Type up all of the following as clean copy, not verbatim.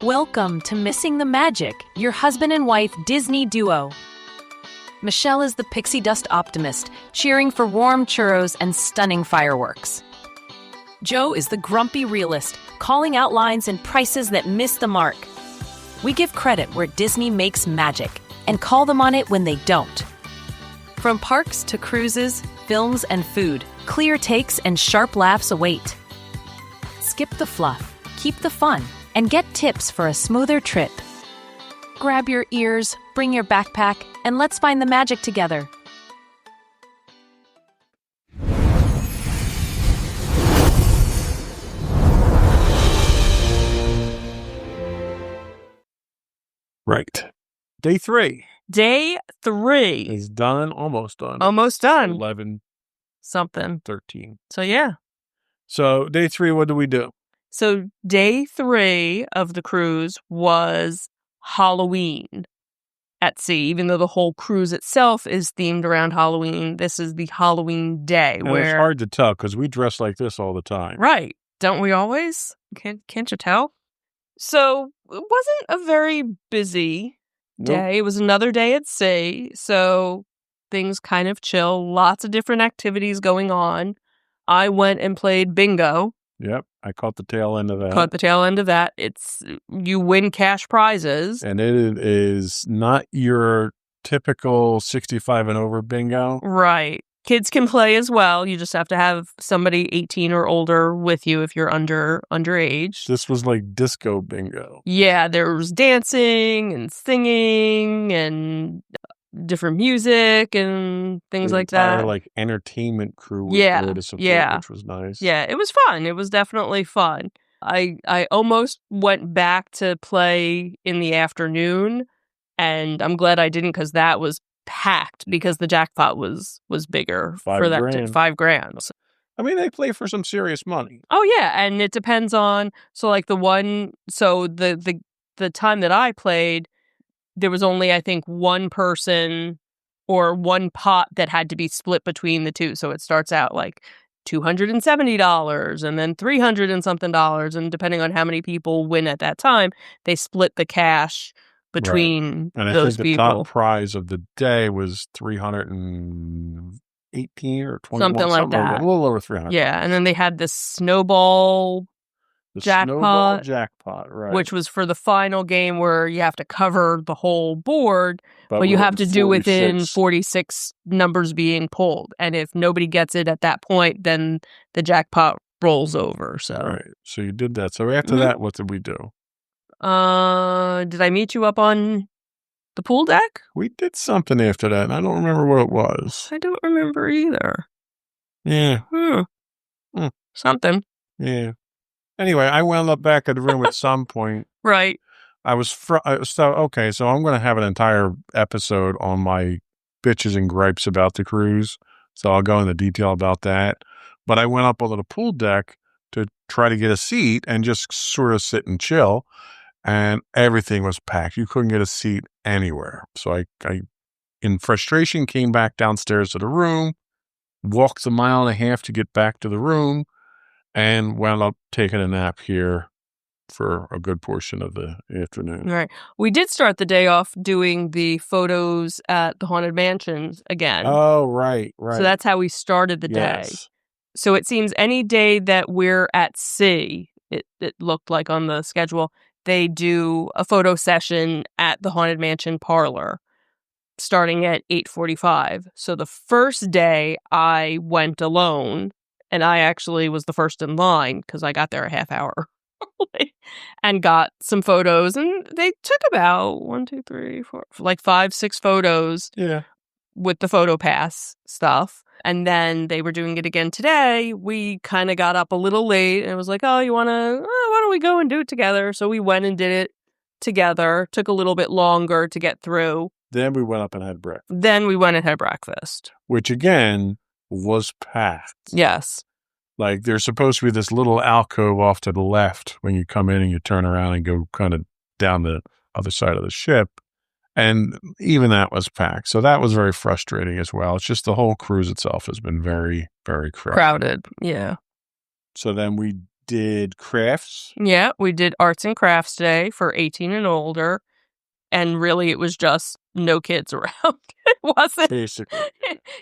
Welcome to Missing the Magic, your husband and wife Disney duo. Michelle is the pixie dust optimist, cheering for warm churros and stunning fireworks. Joe is the grumpy realist, calling out lines and prices that miss the mark. We give credit where Disney makes magic and call them on it when they don't. From parks to cruises, films, and food, clear takes and sharp laughs await. Skip the fluff, keep the fun, and get tips for a smoother trip. Grab your ears, bring your backpack, and let's find the magic together. Right. Day 3. Day 3. Is done, almost done. Almost done. 11, Something. 13. So, yeah. So, day 3, what do we do? So, day 3 of the cruise was Halloween at sea. Even though the whole cruise itself is themed around Halloween, this is the Halloween day. And it's hard to tell because we dress like this all the time. Right. Don't we always? Can't you tell? So, it wasn't a very busy day. Nope. It was another day at sea. So, things kind of chill. Lots of different activities going on. I went and played bingo. Yep. I caught the tail end of that. Caught the tail end of that. It's you win cash prizes. And it is not your typical 65 and over bingo. Right. Kids can play as well. You just have to have somebody 18 or older with you if you're underage. This was like disco bingo. Yeah, there was dancing and singing and different music and things The like entire, that. like entertainment crew was Yeah, there to support, yeah. which was nice. Yeah, it was fun. It was definitely fun. I almost went back to play in the afternoon, and I'm glad I didn't because that was packed because the jackpot was bigger for that $5,000. $5,000. I mean, they play for some serious money. Oh yeah, and it depends on the time that I played, there was only I think one person or one pot that had to be split between the two. So it starts out like $270 and then $300 and something dollars, and depending on how many people win at that time, they split the cash between And I those think the people. top prize of the day was 318 or 21, Something like that. A little over 300. Yeah, and then they had this snowball The jackpot, snowball jackpot, right? which was for the final game where you have to cover the whole board, but you we're have at to do within 46. 46 numbers being pulled. And if nobody gets it at that point, then the jackpot rolls over. So, Right. So you did that. So after Mhm. that, what did we do? Did I meet you up on the pool deck? We did something after that, and I don't remember what it was. I don't remember either. Yeah. Something. Yeah. Anyway, I wound up back at the room at some point. Right. So I'm going to have an entire episode on my bitches and gripes about the cruise. So I'll go into detail about that. But I went up onto the pool deck to try to get a seat and just sort of sit and chill. And everything was packed. You couldn't get a seat anywhere. So I in frustration, came back downstairs to the room, walked a mile and a half to get back to the room, and wound up taking a nap here for a good portion of the afternoon. Right. We did start the day off doing the photos at the Haunted Mansions again. Oh, right. So that's how we started the day. Yes. So it seems any day that we're at sea, it looked like on the schedule, they do a photo session at the Haunted Mansion parlor starting at 8:45. So the first day I went alone, and I actually was the first in line because I got there a half hour and got some photos, and they took about 5, 6 photos Yeah. with the PhotoPass stuff. And then they were doing it again today. We kind of got up a little late and it was like, why don't we go and do it together? So we went and did it together. Took a little bit longer to get through. Then we went up and had breakfast. Which again was packed. Yes. Like there's supposed to be this little alcove off to the left when you come in and you turn around and go kind of down the other side of the ship. And even that was packed. So that was very frustrating as well. It's just the whole cruise itself has been very, very crowded. Yeah. So then we did crafts. Yeah, we did arts and crafts day for 18 and older. And really, it was just no kids around. It wasn't. Basically.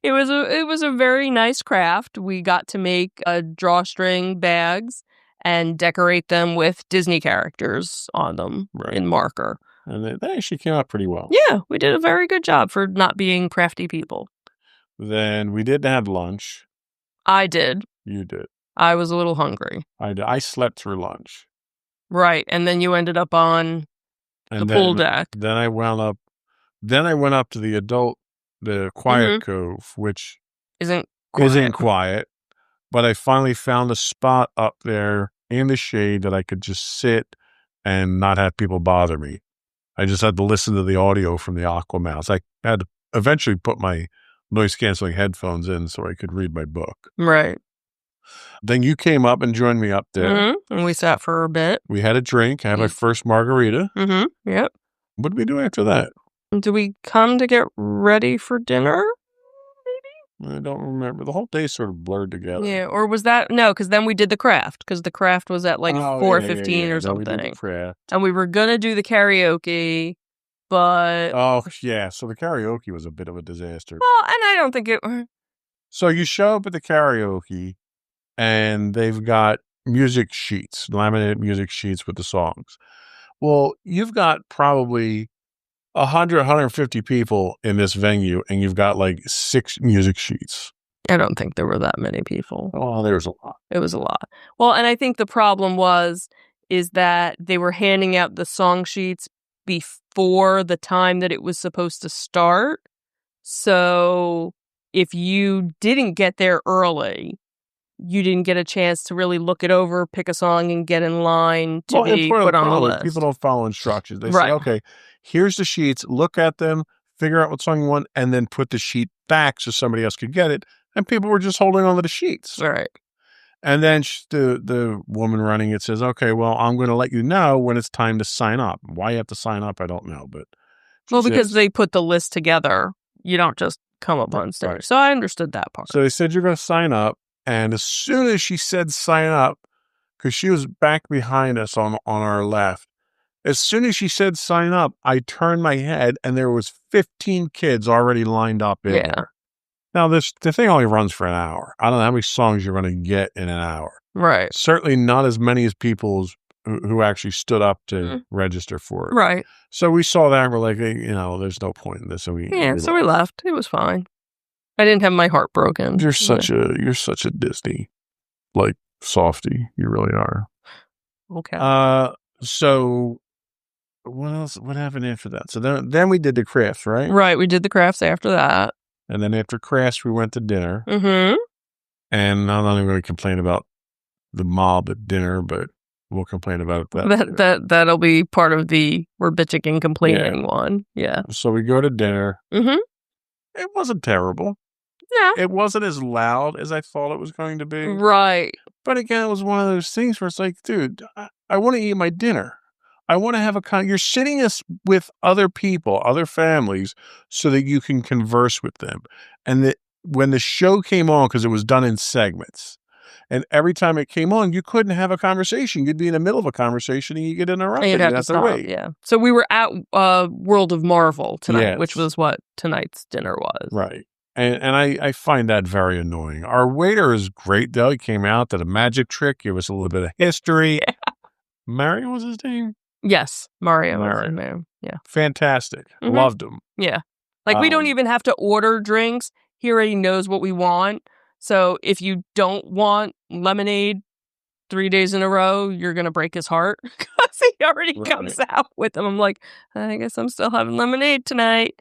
It was a very nice craft. We got to make drawstring bags and decorate them with Disney characters on them in marker. And they actually came out pretty well. Yeah, we did a very good job for not being crafty people. Then we did have lunch. I did. You did. I was a little hungry. I slept through lunch. Right, and then you ended up on the pool deck. Then I went up to the quiet cove, which isn't quiet. But I finally found a spot up there in the shade that I could just sit and not have people bother me. I just had to listen to the audio from the Aquamouse. I had to eventually put my noise-canceling headphones in so I could read my book. Right. Then you came up and joined me up there. And we sat for a bit. We had a drink. I had my first margarita. Yep. What did we do after that? Did we come to get ready for dinner? Maybe? I don't remember. The whole day sort of blurred together. Yeah, or was that... No, because then we did the craft, because the craft was at like 4:15 or something. No, we did the craft. And we were going to do the karaoke, but... Oh, yeah. So the karaoke was a bit of a disaster. Well, and I don't think it... So you show up at the karaoke, and they've got music sheets, laminated music sheets with the songs. Well, you've got probably 100, 150 people in this venue, and you've got like 6 music sheets. I don't think there were that many people. Oh, there was a lot. It was a lot. Well, and I think the problem is that they were handing out the song sheets before the time that it was supposed to start. So if you didn't get there early, you didn't get a chance to really look it over, pick a song, and get in line to be put on the list. People don't follow instructions. They say, okay, here's the sheets, look at them, figure out what song you want, and then put the sheet back so somebody else could get it. And people were just holding on to the sheets. Right. And then the woman running it says, okay, well, I'm going to let you know when it's time to sign up. Why you have to sign up, I don't know. But because they put the list together. You don't just come up on stage. Right. So I understood that part. So they said you're going to sign up. And as soon as she said sign up, because she was back behind us on our left, as soon as she said sign up, I turned my head and there was 15 kids already lined up in there. Now, the thing only runs for an hour. I don't know how many songs you're going to get in an hour. Right. Certainly not as many as people who actually stood up to register for it. Right. So we saw that and we're like, there's no point in this. So we left. It was fine. I didn't have my heart broken. You're such a Disney like softie. You really are. Okay. So what else? What happened after that? So then we did the crafts, right? Right. We did the crafts after that. And then after crafts, we went to dinner. Mm-hmm. And I'm not even going to complain about the mob at dinner, but we'll complain about that. That'll be part of the we're bitching and complaining one. Yeah. So we go to dinner. Mm-hmm. It wasn't terrible. Yeah. It wasn't as loud as I thought it was going to be. Right. But again, it was one of those things where it's like, dude, I want to eat my dinner. I want to have you're sitting with other people, other families, so that you can converse with them. And when the show came on, because it was done in segments, and every time it came on, you couldn't have a conversation. You'd be in the middle of a conversation and you get interrupted. And you'd have to stop, wait. Yeah. So we were at World of Marvel tonight, which was what tonight's dinner was. Right. And I find that very annoying. Our waiter is great, though. He came out, did a magic trick, gave us a little bit of history. Yeah. Mario was his name? Yes. Mario was his name. Yeah. Fantastic. Mm-hmm. Loved him. Yeah. Like, we don't even have to order drinks. He already knows what we want. So if you don't want lemonade 3 days in a row, you're going to break his heart because he already comes out with them. I'm like, I guess I'm still having lemonade tonight.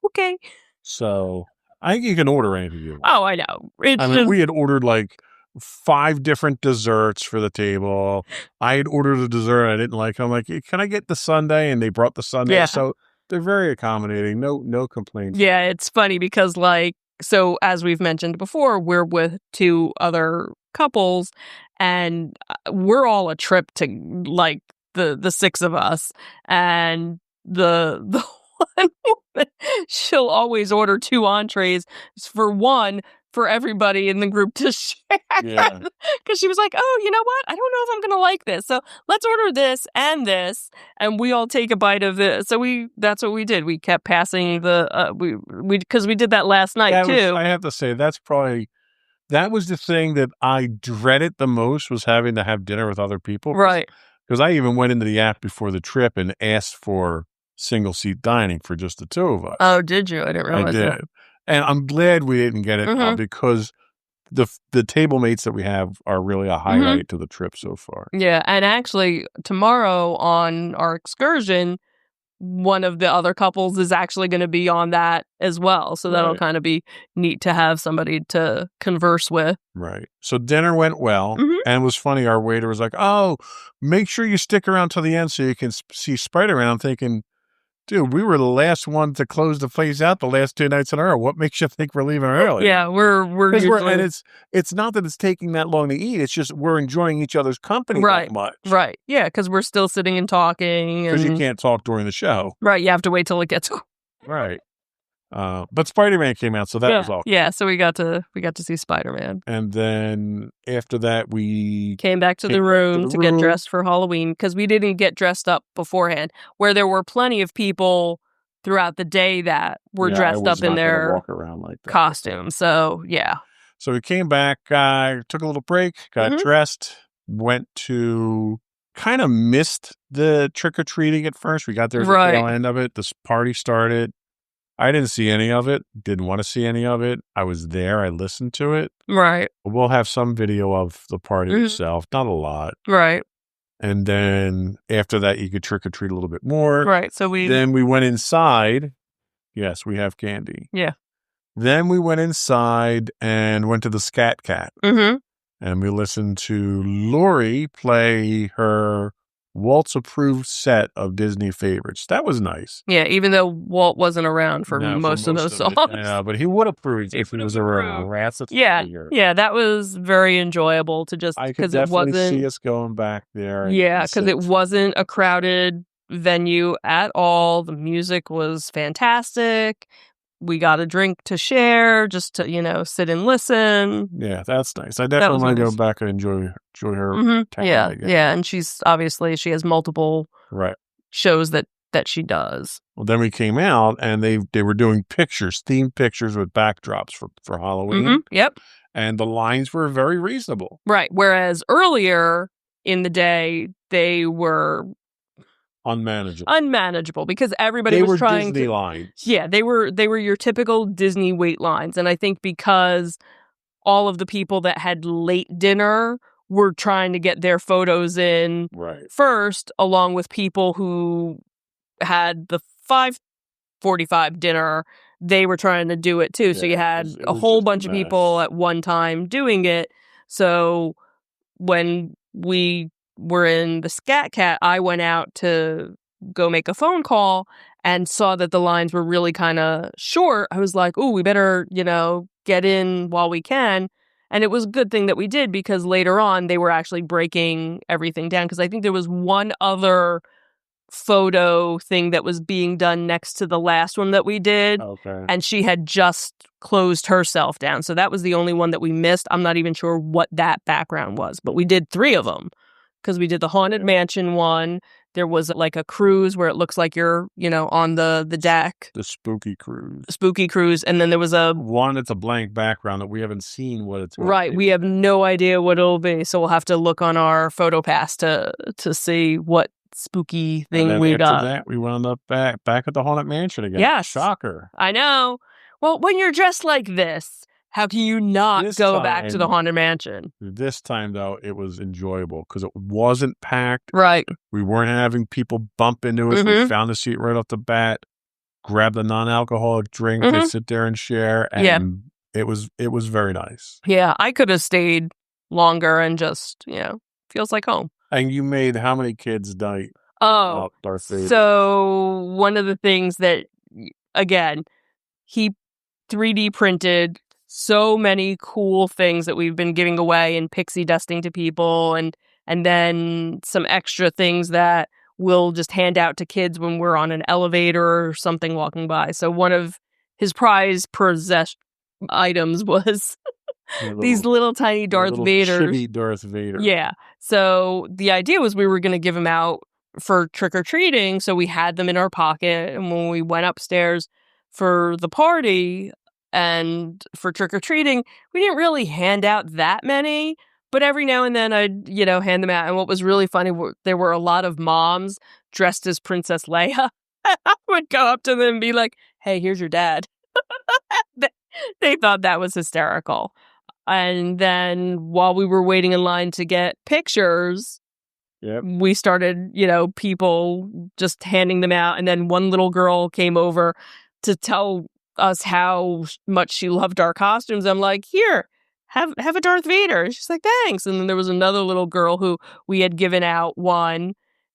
Okay. So I think you can order anything you want. Oh, I know. We had ordered like 5 different desserts for the table. I had ordered a dessert I didn't like. I'm like, can I get the sundae? And they brought the sundae. Yeah. So they're very accommodating. No complaints. Yeah, it's funny because so as we've mentioned before, we're with 2 other couples and we're all a trip to like the 6 of us, and the one woman, she'll always order 2 entrees for one for everybody in the group to share. Yeah. Because she was like, oh, you know what? I don't know if I'm going to like this. So let's order this, and we all take a bite of this. So that's what we did. We kept passing because we did that last night too. I have to say, that was the thing that I dreaded the most, was having to have dinner with other people. Right. Because I even went into the app before the trip and asked for single seat dining for just the two of us. Oh, did you? I didn't realize that. I did. And I'm glad we didn't get it because the tablemates that we have are really a highlight to the trip so far. Yeah. And actually, tomorrow on our excursion, one of the other couples is actually going to be on that as well. So that'll kind of be neat to have somebody to converse with. Right. So dinner went well. And it was funny. Our waiter was like, oh, make sure you stick around till the end so you can see Spider-Man. I'm thinking, dude, we were the last one to close the place out the last 2 nights in a row. What makes you think we're leaving early? Yeah, we're usually... and it's not that it's taking that long to eat. It's just we're enjoying each other's company that much. Right. Yeah, because we're still sitting and talking. Because you can't talk during the show. Right. You have to wait till it gets. Right. But Spider-Man came out, so that was all. Yeah, so we got to see Spider-Man. And then after that, we came back to the room to get dressed for Halloween, because we didn't get dressed up beforehand, where there were plenty of people throughout the day that were dressed up in their walk around like that. Costumes. So, yeah. So we came back, took a little break, got dressed, went to... kind of missed the trick-or-treating at first. We got there at the tail end of it. This party started. I didn't see any of it. Didn't want to see any of it. I was there. I listened to it. Right. We'll have some video of the party itself. Not a lot. Right. And then after that, you could trick-or-treat a little bit more. Right. So Then we went inside. Yes, we have candy. Yeah. Then we went inside and went to the Scat Cat. And we listened to Lori play her Walt's-approved set of Disney favorites. That was nice. Yeah, even though Walt wasn't around for most of those songs. Yeah, but he would approve if he was around. Yeah, that was very enjoyable to just... I could definitely see us going back there. Yeah, because it wasn't a crowded venue at all. The music was fantastic. We got a drink to share, just to, sit and listen. Yeah, that's nice. I definitely want to go back and enjoy her time again. Yeah, and she has multiple shows that she does. Well, then we came out, and they were doing themed pictures with backdrops for Halloween. Yep. And the lines were very reasonable. Right, whereas earlier in the day, they were... unmanageable because everybody was trying Disney lines. Yeah, they were your typical Disney wait lines. And I think because all of the people that had late dinner were trying to get their photos in first, along with people who had the 5:45 dinner, they were trying to do it too. So you had a whole bunch of people at one time doing it. So when we were in the Scat Cat, I went out to go make a phone call and saw that the lines were really kind of short. I was like, "Ooh, we better, get in while we can." And it was a good thing that we did, because later on they were actually breaking everything down, because I think there was one other photo thing that was being done next to the last one that we did. Okay. And she had just closed herself down. So that was the only one that we missed. I'm not even sure what that background was, but we did 3 of them. Because we did the Haunted Mansion one. There was like a cruise where it looks like you're, on the deck. The spooky cruise. Spooky cruise. And then there was one that's a blank background that we haven't seen what it's right. We have no idea what it'll be. So we'll have to look on our PhotoPass to see what spooky thing we got. After that, we wound up back at the Haunted Mansion again. Yes. Shocker. I know. Well, when you're dressed like this, how can you not go back to the Haunted Mansion? This time, though, it was enjoyable because it wasn't packed. Right. We weren't having people bump into us. We found a seat right off the bat, grabbed a non-alcoholic drink to sit there and share, and it was very nice. Yeah, I could have stayed longer and just, feels like home. And you made how many kids night? Oh, Darth Vader? So one of the things that, again, he 3D printed so many cool things that we've been giving away and pixie dusting to people, and then some extra things that we'll just hand out to kids when we're on an elevator or something walking by. So one of his prized items was these little tiny Darth Vaders. Chibi Darth Vader. Yeah. So the idea was we were going to give them out for trick-or-treating, so we had them in our pocket, and when we went upstairs for the party and for trick-or-treating, we didn't really hand out that many, but every now and then I'd, hand them out. And what was really funny, there were a lot of moms dressed as Princess Leia. I would go up to them and be like, hey, here's your dad. They thought that was hysterical. And then while we were waiting in line to get pictures, we started, people just handing them out. And then one little girl came over to tell us how much she loved our costumes. I'm like, here, have a Darth Vader. She's like, thanks. And then there was another little girl who we had given out one.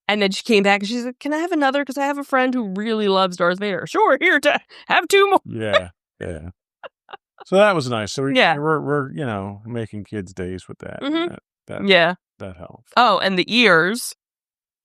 And then she came back and she's like, can I have another? Because I have a friend who really loves Darth Vader. Sure, here, have two more. Yeah. So that was nice. So we're making kids' days with that. Mm-hmm. That helps. Oh, and the ears.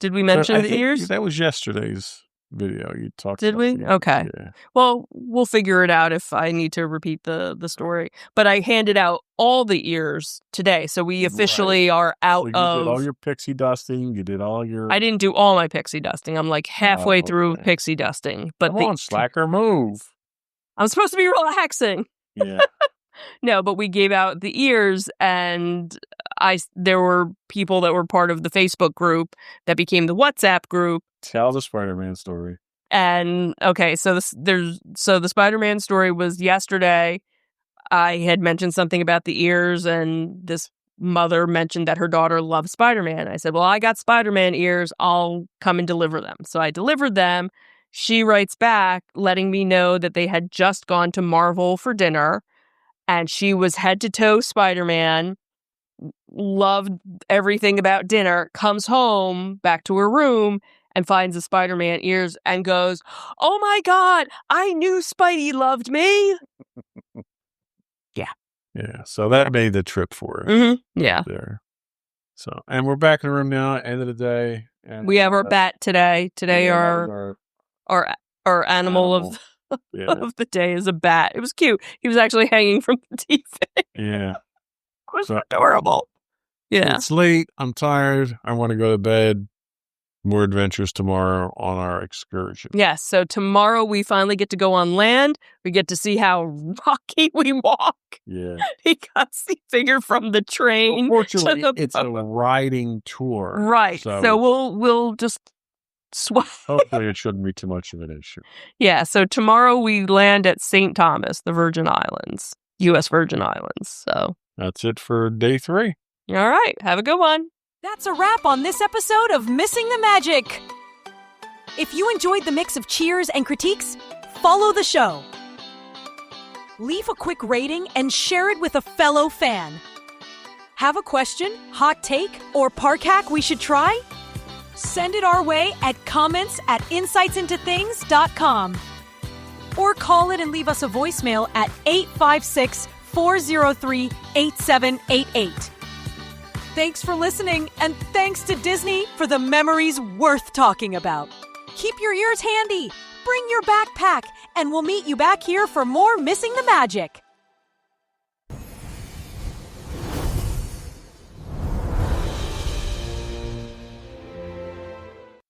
Did we mention the ears? That was yesterday's video. You talked. Did we? Okay. Yeah. Well, we'll figure it out if I need to repeat the story. But I handed out all the ears today, so we officially are out you did all your pixie dusting. You did all your. I didn't do all my pixie dusting. I'm like halfway through pixie dusting. But come on, slacker, move. I'm supposed to be relaxing. Yeah. No, but we gave out the ears, and there were people that were part of the Facebook group that became the WhatsApp group. Tell the Spider-Man story. And okay, so the Spider-Man story was yesterday. I had mentioned something about the ears, and this mother mentioned that her daughter loves Spider-Man. I said, well, I got Spider-Man ears. I'll come and deliver them. So I delivered them. She writes back letting me know that they had just gone to Marvel for dinner, and she was head to toe Spider-Man, loved everything about dinner, comes home back to her room and finds the Spider-Man ears and goes, oh my God, I knew Spidey loved me. Yeah. So that made the trip for her. Mm-hmm. Yeah. There. So, and we're back in the room now, end of the day. And we have our bat today. Today our animal of the day is a bat. It was cute. He was actually hanging from the TV. Yeah. It was adorable. Yeah. It's late. I'm tired. I want to go to bed. More adventures tomorrow on our excursion. Yes. So tomorrow we finally get to go on land. We get to see how rocky we walk. Yeah. Because he figured from the train. Unfortunately, it's a riding tour. Right. So we'll just swap. Hopefully it shouldn't be too much of an issue. Yeah. So tomorrow we land at St. Thomas, the Virgin Islands, U.S. Virgin Islands. So that's it for day 3. All right. Have a good one. That's a wrap on this episode of Missing the Magic. If you enjoyed the mix of cheers and critiques, follow the show. Leave a quick rating and share it with a fellow fan. Have a question, hot take, or park hack we should try? Send it our way at comments@insightsintothings.com. Or call it and leave us a voicemail at 856-403-8788. Thanks for listening, and thanks to Disney for the memories worth talking about. Keep your ears handy, bring your backpack, and we'll meet you back here for more Missing the Magic.